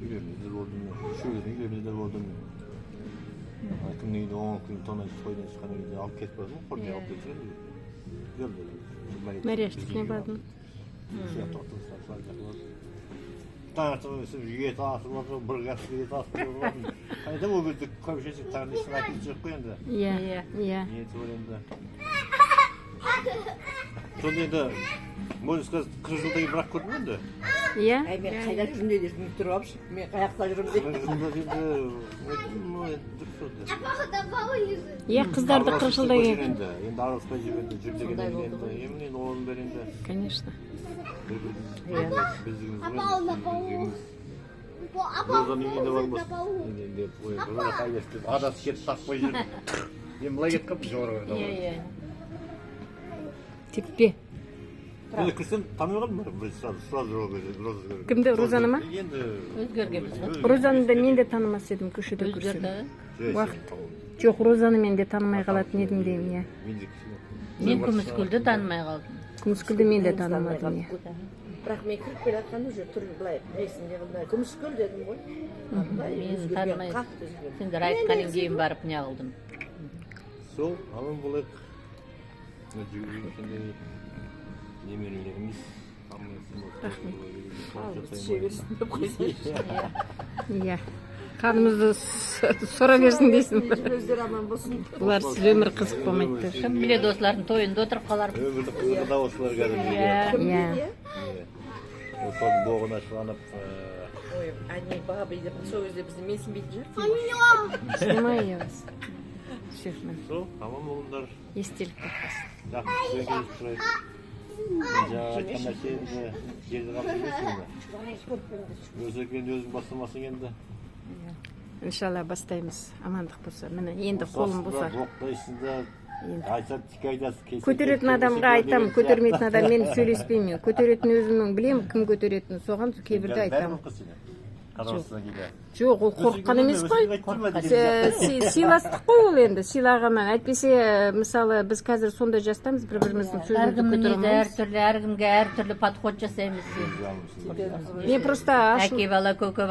Üyemizde oldum. Şu yüzden üyemizde oldum. Kimden gidip 10 gün tonaj koydan çıkana gidip alıp ketmez mi? Korkuya alıp geçer. Güzel böyle. Mariyaştıkına bardın. Siyah tahtımızdan saracaklar. Tanrı'nın üyet asılmaz, bırgası üyet asılmaz. Hani de o gözde komşusu tanrısına gidecek koyun da. Iya. Niyeti var hem de. Sonra da Mozes kırıcıldaki bırak koymuyor da. Iya. Ay men qayda жүрмін дедім тұрып, мен қаяқта жүрмін деп. Kırıcılda şimdi Iya kızlarda 40 жылда Endi arasında jirende жүрдеген endi emне onun berende. Конечно. Bizimiz Rozanın yine var mı? Endi Rozan kayıstı. Adası ketip takpay жүрүп. Мен былай кетіп қалыппын жоғарыға. Иә. Типпе. Енді кірсем таный қалдым бір сразу Роза көрдім. Кімді, Розаны ма? Енді Өзгергенбіз ғой. Розаны да мен де танымас едім көшеде көрсем. Уақыт. Жоқ, Розаны мен де танымай қалатын едім деймін, иә. Мен Күміскүлді танымай қалдым. Күміскүлді мен де танымадым, иә. Бірақ мен кіріп келе жатқанда уже түр былай есімде қылмай Күміскүл дедім ғой. Мен танымай. Сендер айтқаннан кейін барып не қылдым. Сол, алын болайық. Жүргенде немерелеріміз Иә. Қанымызды сора берсін дейсің. Өздері аман болсын. Бұларсыз өмір қызық болмайды. Кім біледі осылардың тойында отырып қалар. Өмірлік қызықта осылар кәдімгі. Иә. Осылардың боғына шығанып. Ой, они бабы деп сол кезде бізді менсінбейтін шығар. Снимай вас. Сол, аман болыңдар. Естелік таппасын. Жақсы сөйлесіп сұрайық. Жаңа айтқан нәрсе енді жерді қалып емессің бе? Өзі енді өзің бастамасың енді. Иншалла бастаймыз. Амандық болса. Міне енді қолым болса. Жоқтайсың да. Айтсам тік айтасың. Көтеретін адамға айтамын, көтермейтін адам мен сөйлеспеймін. Көтеретін өзімнің білемін, кім көтеретін. Соған кейбірде айтамын. Жоқ, ол қорыққан емес қой. Сыйластық қой ол енді, сыйлағаннан. Әйтпесе, мысалы, біз қазір сондай жастамыз, бір-біріміздің сөзімізді көтере алмаймыз. Әркімге әртүрлі подход жасаймыз. Мен просто Әке бала, көке бала